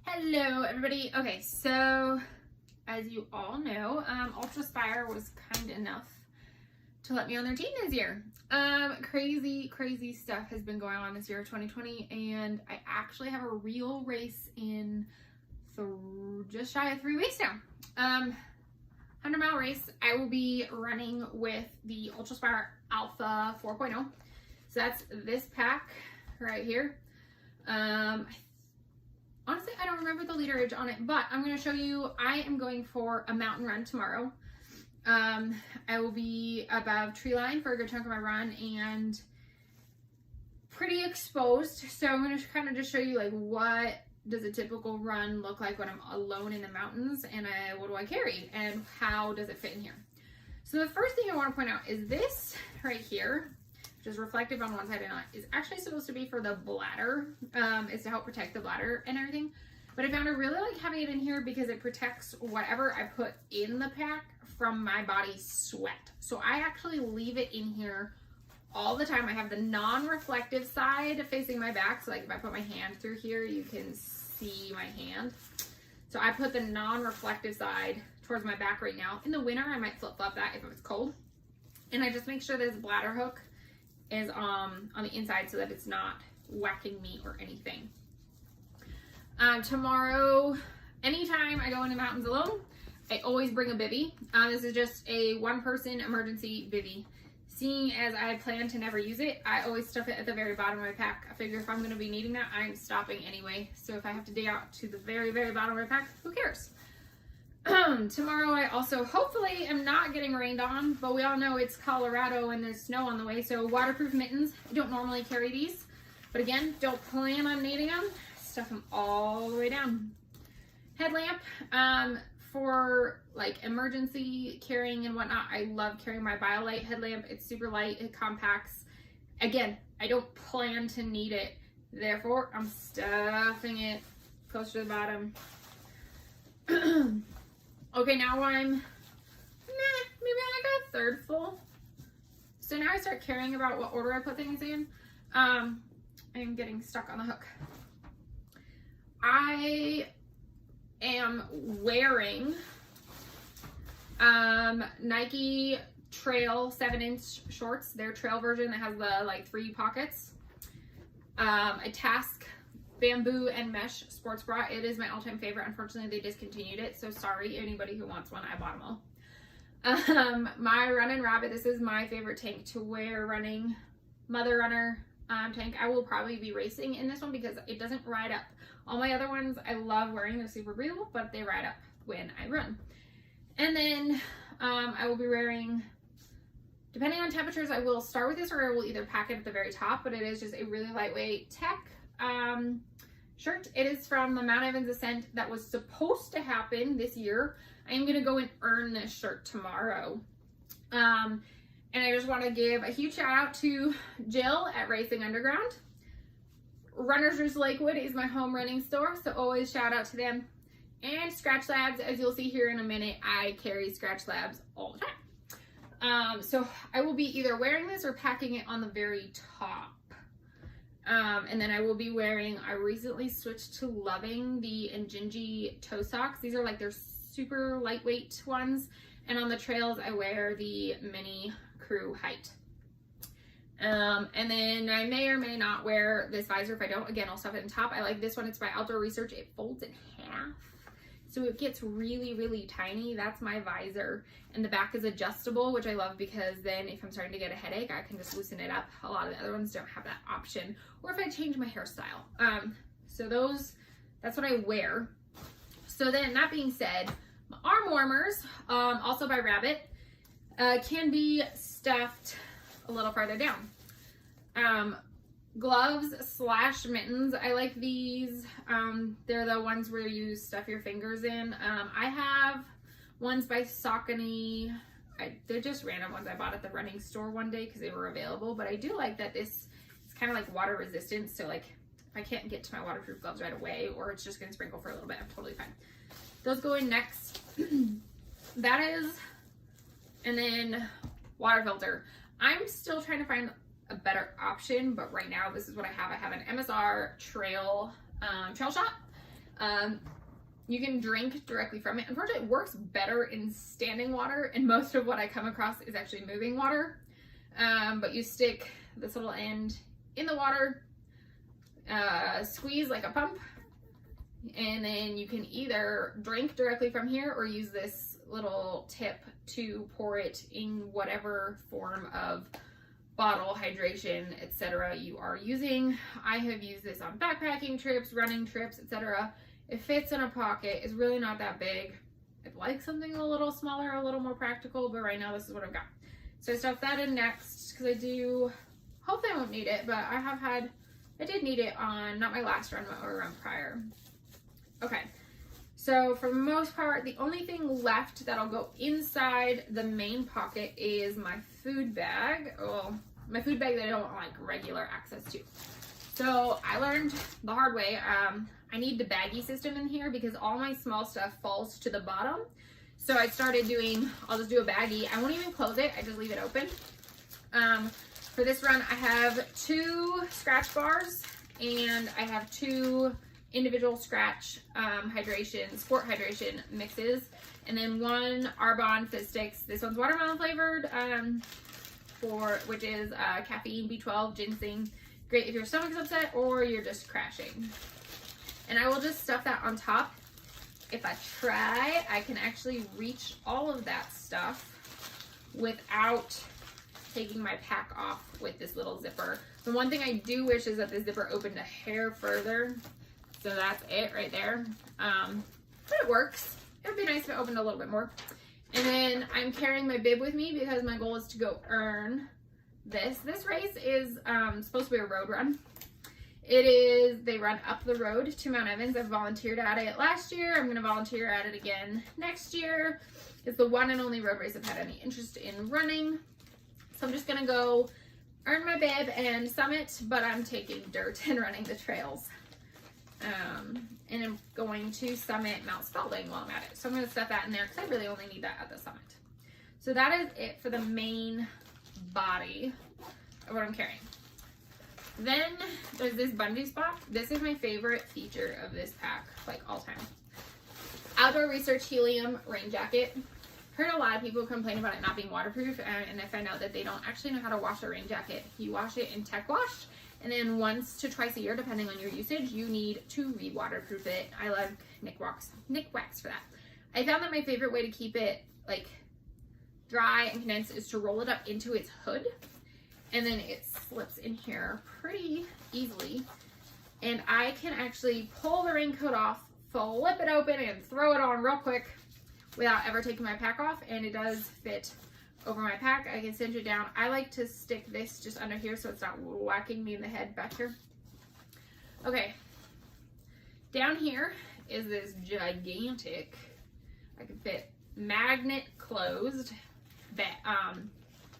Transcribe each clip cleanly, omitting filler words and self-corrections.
Hello everybody. Okay, so as you all know, Ultraspire was kind enough to let me on their team this year. Crazy stuff has been going on this year, 2020, and I actually have a real race in just shy of 3 weeks now. 100-mile race. I will be running with the Ultraspire Alpha 4.0. So that's this pack right here. Honestly, I don't remember the literage on it, but I'm going to show you. I am going for a mountain run tomorrow. I will be above tree line for a good chunk of my run and pretty exposed. So I'm going to kind of just show you like what does a typical run look like when I'm alone in the mountains, and what do I carry and how does it fit in here. So the first thing I want to point out is this right here, which is reflective on one side and not, is actually supposed to be for the bladder. It's to help protect the bladder and everything. But I found I really like having it in here because it protects whatever I put in the pack from my body's sweat. So I actually leave it in here all the time. I have the non-reflective side facing my back. So like if I put my hand through here, you can see my hand. So I put the non-reflective side towards my back right now. In the winter, I might flip-flop that if it's cold. And I just make sure this bladder hook is on the inside so that it's not whacking me or anything. Tomorrow, anytime I go into mountains alone, I always bring a bivy. This is just a one-person emergency bivy. Seeing as I plan to never use it, I always stuff it at the very bottom of my pack. I figure if I'm going to be needing that, I'm stopping anyway. So if I have to dig out to the very bottom of my pack, who cares? Tomorrow I also hopefully am not getting rained on, but we all know it's Colorado and there's snow on the way, so waterproof mittens. I don't normally carry these, but again, don't plan on needing them. Stuff them all the way down. Headlamp, for like emergency carrying and whatnot. I love carrying my BioLite headlamp. It's super light, it compacts. Again, I don't plan to need it, therefore I'm stuffing it close to the bottom. Okay, now I'm maybe like a third full. So now I start caring about what order I put things in. I'm getting stuck on the hook. I am wearing Nike Trail 7-inch shorts. Their trail version that has the like 3 pockets. A Task bamboo and mesh sports bra. It is my all-time favorite. Unfortunately, they discontinued it, so sorry anybody who wants one. I bought them all. My Runnin' Rabbit. This is my favorite tank to wear running. Mother Runner tank. I will probably be racing in this one because it doesn't ride up. All my other ones I love wearing. They're super breathable, but they ride up when I run. And then I will be wearing, depending on temperatures, I will start with this or I will either pack it at the very top, but it is just a really lightweight tech shirt. It is from the Mount Evans Ascent that was supposed to happen this year. I am going to go and earn this shirt tomorrow. And I just want to give a huge shout out to Jill at Racing Underground. Runner's Roost Lakewood is my home running store, so always shout out to them. And Scratch Labs, as you'll see here in a minute, I carry Scratch Labs all the time. So I will be either wearing this or packing it on the very top. And then I will be wearing, I recently switched to loving the Injinji toe socks. These are like their super lightweight ones. And on the trails, I wear the Mini Crew Height. And then I may or may not wear this visor. If I don't, again, I'll stuff it in top. I like this one. It's by Outdoor Research. It folds in half. So it gets really tiny. That's my visor. And the back is adjustable, which I love because then if I'm starting to get a headache, I can just loosen it up. A lot of the other ones don't have that option. Or if I change my hairstyle. So that's what I wear. So then that being said, my arm warmers, also by Rabbit, can be stuffed a little farther down. Gloves / mittens. I like these. They're the ones where you stuff your fingers in. I have ones by Saucony. They're just random ones I bought at the running store one day because they were available. But I do like that this is kind of like water resistant. So like if I can't get to my waterproof gloves right away or it's just going to sprinkle for a little bit, I'm totally fine. Those go in next. That is, and then water filter. I'm still trying to find a better option, but right now this is what I have. I have an MSR trail shot. You can drink directly from it. Unfortunately, it works better in standing water, and most of what I come across is actually moving water. But you stick this little end in the water, squeeze like a pump, and then you can either drink directly from here or use this little tip to pour it in whatever form of bottle, hydration, etc. you are using. I have used this on backpacking trips, running trips, etc. It fits in a pocket. It's really not that big. I'd like something a little smaller, a little more practical, but right now this is what I've got. So I stuffed that in next because I do, hopefully I won't need it, but I did need it on, not my last run, but my run prior. Okay, so for the most part, the only thing left that'll go inside the main pocket is my food bag. Well, my food bag that I don't want like regular access to. So I learned the hard way. I need the baggie system in here because all my small stuff falls to the bottom. So I started doing, I'll just do a baggie. I won't even close it, I just leave it open. For this run, I have 2 scratch bars and I have 2 individual scratch sport hydration mixes, and then 1 Arbonne Fizz Sticks. This one's watermelon flavored, which is caffeine, B12, ginseng. Great if your stomach's upset or you're just crashing. And I will just stuff that on top. If I try, I can actually reach all of that stuff without taking my pack off with this little zipper. The one thing I do wish is that the zipper opened a hair further. So that's it right there. But it works. It would be nice if it opened a little bit more. And then I'm carrying my bib with me because my goal is to go earn this. This race is supposed to be a road run. They run up the road to Mount Evans. I volunteered at it last year. I'm going to volunteer at it again next year. It's the one and only road race I've had any interest in running. So I'm just going to go earn my bib and summit, but I'm taking dirt and running the trails. And I'm going to summit Mount Spalding while I'm at it. So I'm going to stuff that in there because I really only need that at the summit. So that is it for the main body of what I'm carrying. Then there's this bungee spot. This is my favorite feature of this pack, like all time. Outdoor Research Helium rain jacket. Heard a lot of people complain about it not being waterproof, and I found out that they don't actually know how to wash a rain jacket. You wash it in Tech Wash, and then once to twice a year, depending on your usage, you need to re-waterproof it. I love Nick Wax for that. I found that my favorite way to keep it like dry and condensed is to roll it up into its hood, and then it slips in here pretty easily. And I can actually pull the raincoat off, flip it open, and throw it on real quick without ever taking my pack off, and it does fit over my pack. I can cinch it down. I like to stick this just under here so it's not whacking me in the head back here. Okay, down here is this gigantic, I can fit magnet closed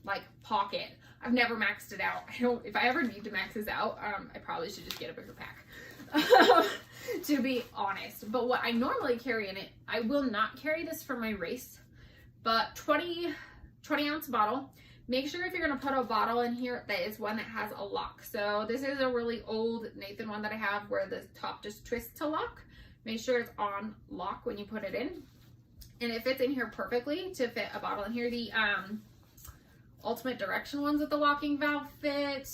like pocket. I've never maxed it out. If I ever need to max this out, I probably should just get a bigger pack. To be honest, but what I normally carry in it, I will not carry this for my race, but 20 ounce bottle. Make sure if you're going to put a bottle in here that is one that has a lock. So this is a really old Nathan one that I have where the top just twists to lock. Make sure it's on lock when you put it in, and it fits in here perfectly to fit a bottle in here. The Ultimate Direction ones with the locking valve fit.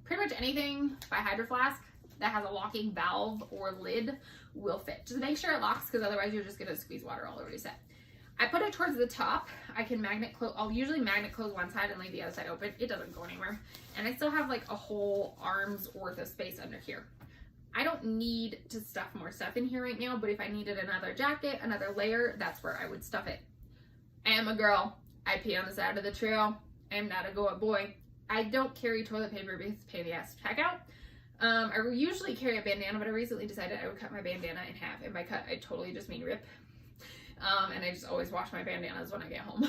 Pretty much anything by Hydro Flask that has a locking valve or lid will fit. Just make sure it locks, because otherwise you're just going to squeeze water all over your set. I put it towards the top. I can magnet close. I'll usually magnet close one side and leave the other side open. It doesn't go anywhere. And I still have like a whole arm's worth of space under here. I don't need to stuff more stuff in here right now, but if I needed another jacket, another layer, that's where I would stuff it. I am a girl. I pee on the side of the trail. I am not a go-up boy. I don't carry toilet paper because it's a pain in the ass to pack out. I usually carry a bandana, but I recently decided I would cut my bandana in half. And by cut, I totally just mean rip. And I just always wash my bandanas when I get home.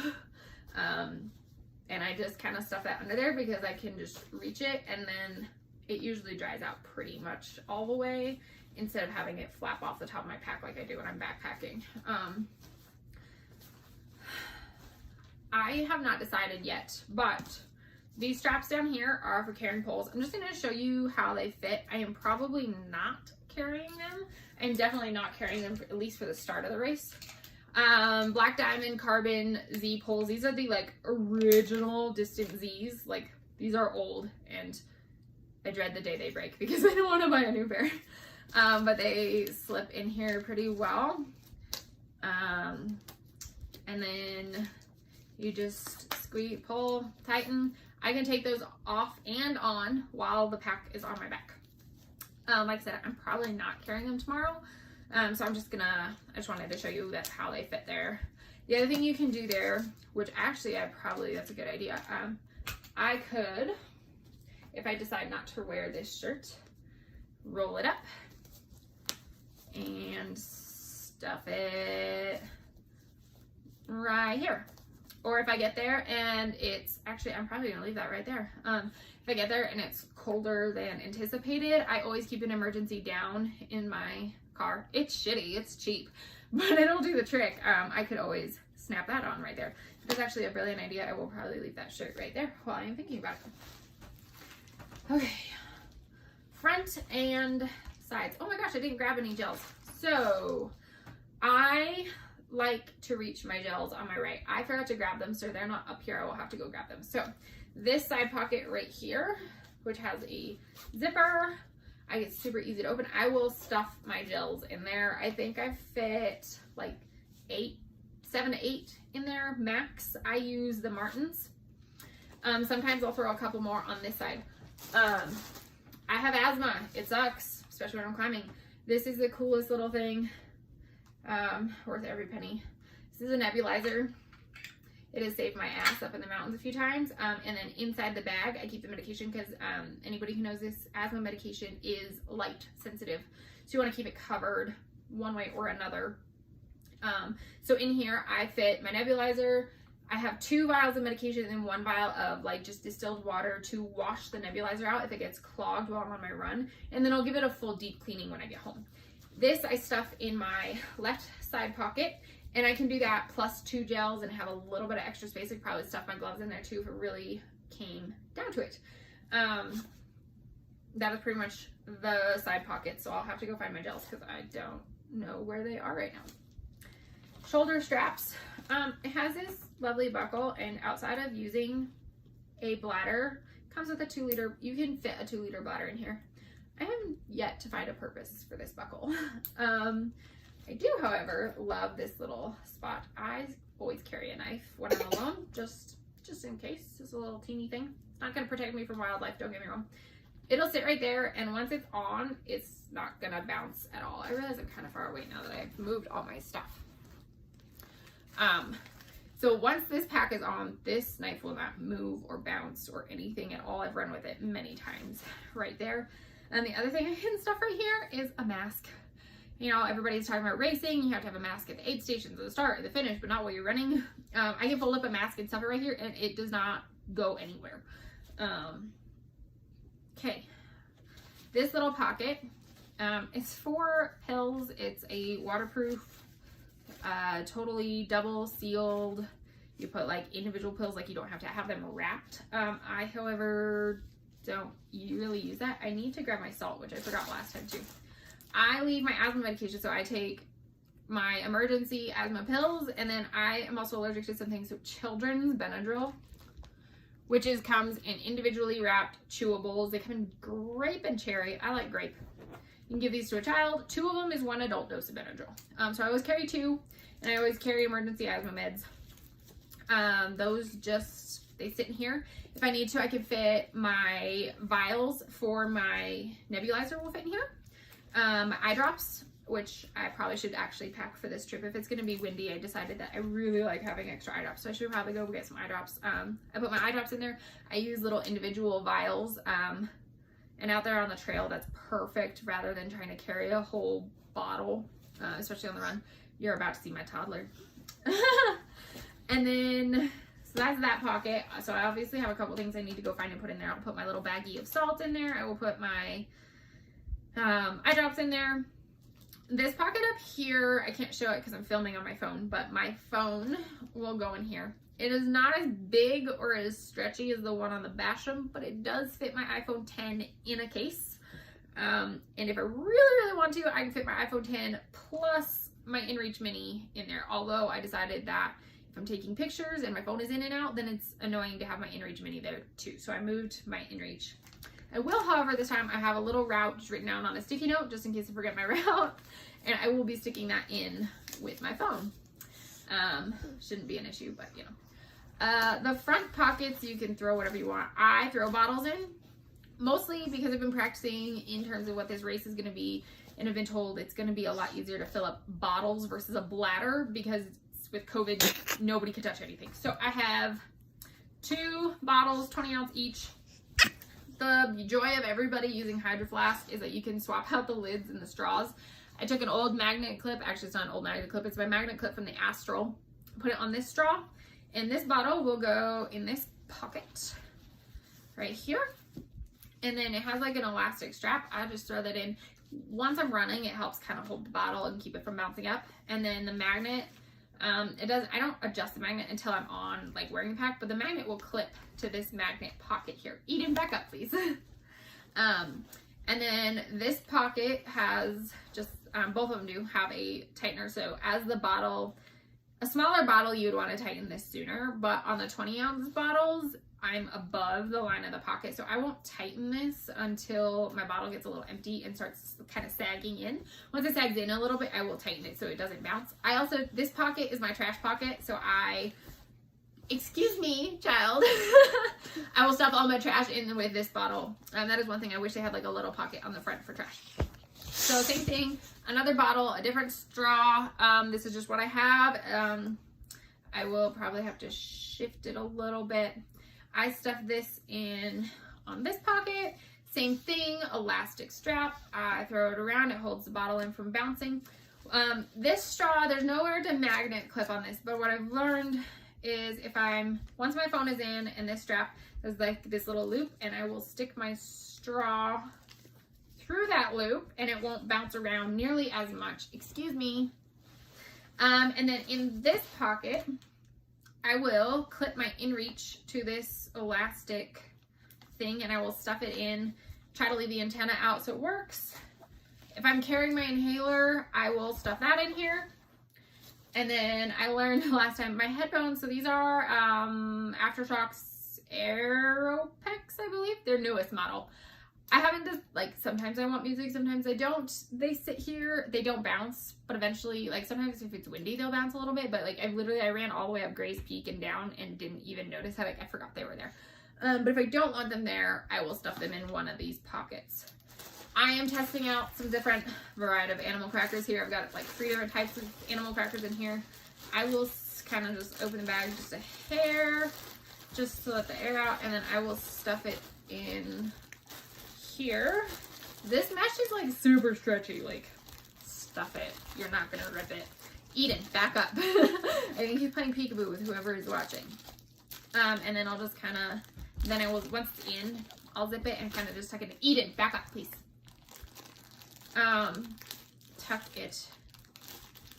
And I just kind of stuff that under there because I can just reach it, and then it usually dries out pretty much all the way instead of having it flap off the top of my pack like I do when I'm backpacking. I have not decided yet, but These straps down here are for carrying poles. I'm just going to show you how they fit. I am probably not carrying them. I'm definitely not carrying them, at least for the start of the race. Black Diamond Carbon Z poles. These are the like original Distant Z's. Like these are old and I dread the day they break because I don't want to buy a new pair. But they slip in here pretty well. And then you just squeeze, pull, tighten. I can take those off and on while the pack is on my back. Like I said, I'm probably not carrying them tomorrow. So I just wanted to show you that's how they fit there. The other thing you can do there, which actually that's a good idea. I could, if I decide not to wear this shirt, roll it up and stuff it right here. Or if I get there and it's actually, I'm probably gonna leave that right there. If I get there and it's colder than anticipated, I always keep an emergency down in my car. It's shitty, it's cheap, but it'll do the trick. I could always snap that on right there. That's actually a brilliant idea. I will probably leave that shirt right there while I'm thinking about it. Okay, front and sides. Oh my gosh, I didn't grab any gels. So I like to reach my gels on my right. I forgot to grab them, so they're not up here. I will have to go grab them. So this side pocket right here, which has a zipper, it's super easy to open. I will stuff my gels in there. I think I fit like 7 to 8 in there max. I use the Martins. Sometimes I'll throw a couple more on this side. I have asthma. It sucks, especially when I'm climbing. This is the coolest little thing. Worth every penny. This is a nebulizer. It has saved my ass up in the mountains a few times. And then inside the bag, I keep the medication because anybody who knows this, asthma medication is light sensitive. So you want to keep it covered one way or another. So in here, I fit my nebulizer. I have 2 vials of medication and 1 vial of like just distilled water to wash the nebulizer out if it gets clogged while I'm on my run. And then I'll give it a full deep cleaning when I get home. This I stuff in my left side pocket, and I can do that plus 2 gels and have a little bit of extra space. I could probably stuff my gloves in there too if it really came down to it. That is pretty much the side pocket, so I'll have to go find my gels because I don't know where they are right now. Shoulder straps. It has this lovely buckle, and outside of using a bladder, comes with a 2-liter, you can fit a 2-liter bladder in here. I haven't yet to find a purpose for this buckle. I do, however, love this little spot. I always carry a knife when I'm alone, just in case. It's a little teeny thing. It's not going to protect me from wildlife, don't get me wrong. It'll sit right there, and once it's on, it's not going to bounce at all. I realize I'm kind of far away now that I've moved all my stuff. So once this pack is on, this knife will not move or bounce or anything at all. I've run with it many times right there. And the other thing I can stuff right here is a mask. You know, everybody's talking about racing. You have to have a mask at the aid stations, at the start, at the finish, but not while you're running. I can fold up a mask and stuff it right here, and it does not go anywhere. Okay. This little pocket, it's for pills. It's a waterproof, totally double sealed. You put like individual pills, like you don't have to have them wrapped. I, however, don't really use that. I need to grab my salt, which I forgot last time too. I leave my asthma medication, so I take my emergency asthma pills, and then I am also allergic to some things, so children's Benadryl, which comes in individually wrapped chewables. They come in grape and cherry. I like grape. You can give these to a child. 2 of them is 1 adult dose of Benadryl. So I always carry 2, and I always carry emergency asthma meds. Those just, they sit in here. If I need to, I can fit my vials for my nebulizer will fit in here. Eye drops, which I probably should actually pack for this trip. If it's going to be windy, I decided that I really like having extra eye drops, so I should probably go get some eye drops. I put my eye drops in there. I use little individual vials, and out there on the trail, that's perfect rather than trying to carry a whole bottle, especially on the run. You're about to see my toddler. And then, so that's that pocket. So I obviously have a couple things I need to go find and put in there. I'll put my little baggie of salt in there. I will put my eye drops in there. This pocket up here, I can't show it because I'm filming on my phone, but my phone will go in here. It is not as big or as stretchy as the one on the Basham, but it does fit my iPhone 10 in a case. And if I really want to, I can fit my iPhone 10 plus my InReach Mini in there. Although I decided that if I'm taking pictures and my phone is in and out, then it's annoying to have my InReach Mini there too. So I moved my InReach. I will, however, this time I have a little route just written down on a sticky note just in case I forget my route. And I will be sticking that in with my phone. Shouldn't be an issue, but you know. The front pockets, you can throw whatever you want. I throw bottles in, mostly because I've been practicing in terms of what this race is going to be. And I've been told it's going to be a lot easier to fill up bottles versus a bladder because with COVID, nobody could touch anything. So I have 2 bottles, 20 ounce each. The joy of everybody using Hydro Flask is that you can swap out the lids and the straws. I took an old magnet clip. Actually, it's not an old magnet clip. It's my magnet clip from the Astral. Put it on this straw. And this bottle will go in this pocket right here. And then it has like an elastic strap. I just throw that in. Once I'm running, it helps kind of hold the bottle and keep it from bouncing up. And then the magnet, I don't adjust the magnet until I'm on like wearing the pack, but the magnet will clip to this magnet pocket here. Eden, back up, please. And then this pocket has just, both of them do have a tightener. So as the bottle, a smaller bottle, you would want to tighten this sooner, but on the 20 ounce bottles, I'm above the line of the pocket. So I won't tighten this until my bottle gets a little empty and starts kind of sagging in. Once it sags in a little bit, I will tighten it so it doesn't bounce. I also, this pocket is my trash pocket. So excuse me, child. I will stuff all my trash in with this bottle. And that is one thing I wish they had, like a little pocket on the front for trash. So same thing, another bottle, a different straw. This is just what I have. I will probably have to shift it a little bit. I stuff this in on this pocket. Same thing, elastic strap. I throw it around, it holds the bottle in from bouncing. This straw, there's nowhere to magnet clip on this, but what I've learned is once my phone is in and this strap, there's like this little loop, and I will stick my straw through that loop and it won't bounce around nearly as much. Excuse me. And then in this pocket, I will clip my InReach to this elastic thing and I will stuff it in, try to leave the antenna out so it works. If I'm carrying my inhaler, I will stuff that in here. And then I learned last time, my headphones, so these are Aftershok's Aeropex, I believe, their newest model. I haven't just, like, sometimes I want music, sometimes I don't. They sit here, they don't bounce, but eventually, like, sometimes if it's windy, they'll bounce a little bit, but, like, I ran all the way up Gray's Peak and down and didn't even notice how, like, I forgot they were there. But if I don't want them there, I will stuff them in one of these pockets. I am testing out some different variety of animal crackers here. I've got, like, 3 different types of animal crackers in here. I will kind of just open the bag just a hair, just to let the air out, and then I will stuff it in here. This mesh is like super stretchy, like stuff it. You're not gonna rip it. Eden, back up. I think he's playing peekaboo with whoever is watching. And then I'll just kind of, then I will, once it's in, I'll zip it and kind of just tuck it in. Eden, back up, please. Tuck it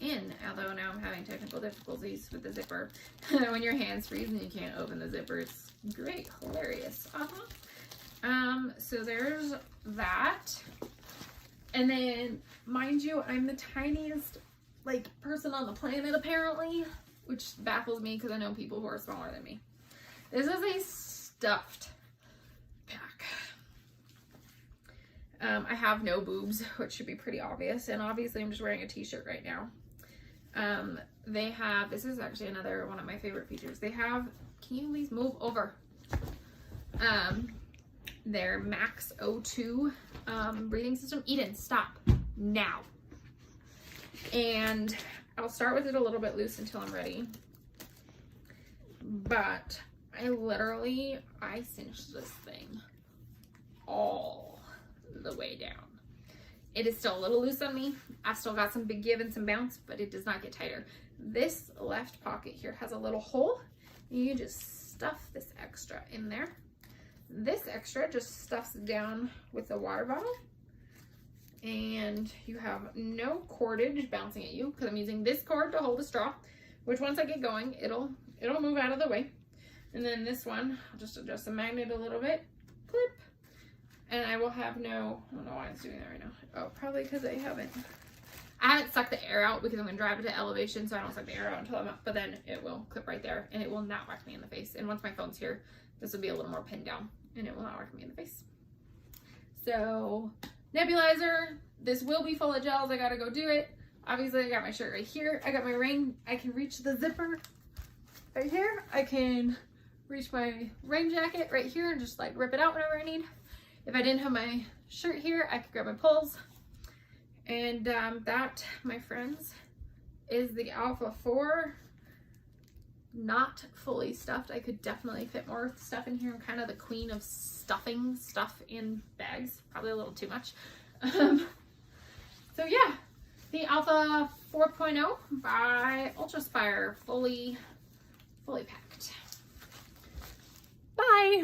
in, although now I'm having technical difficulties with the zipper. When your hands freeze and you can't open the zipper, it's great, hilarious. So there's that. And then, mind you, I'm the tiniest, like, person on the planet, apparently, which baffles me because I know people who are smaller than me. This is a stuffed pack. I have no boobs, which should be pretty obvious, and obviously I'm just wearing a t-shirt right now. They have, this is actually another one of my favorite features. They have, can you please move over? Their Max O2 breathing system. Eden, stop now. And I'll start with it a little bit loose until I'm ready. But I cinched this thing all the way down. It is still a little loose on me. I've still got some big give and some bounce, but it does not get tighter. This left pocket here has a little hole. You just stuff this extra in there. This extra just stuffs down with the water bottle. And you have no cordage bouncing at you because I'm using this cord to hold the straw, which once I get going, it'll it'll move out of the way. And then this one, I'll just adjust the magnet a little bit, clip, and I will have no, I don't know why it's doing that right now. Oh, probably because I haven't sucked the air out because I'm going to drive it to elevation, so I don't suck the air out until I'm up, but then it will clip right there, and it will not whack me in the face. And once my phone's here, this will be a little more pinned down, and it will not whack me in the face. So, nebulizer, this will be full of gels. I got to go do it. Obviously, I got my shirt right here. I got my ring. I can reach the zipper right here. I can reach my rain jacket right here and just like rip it out whenever I need. If I didn't have my shirt here, I could grab my poles. And that, my friends, is the Alpha 4. Not fully stuffed. I could definitely fit more stuff in here. I'm kind of the queen of stuffing stuff in bags. Probably a little too much. So yeah, the Alpha 4.0 by Ultraspire, fully packed. Bye!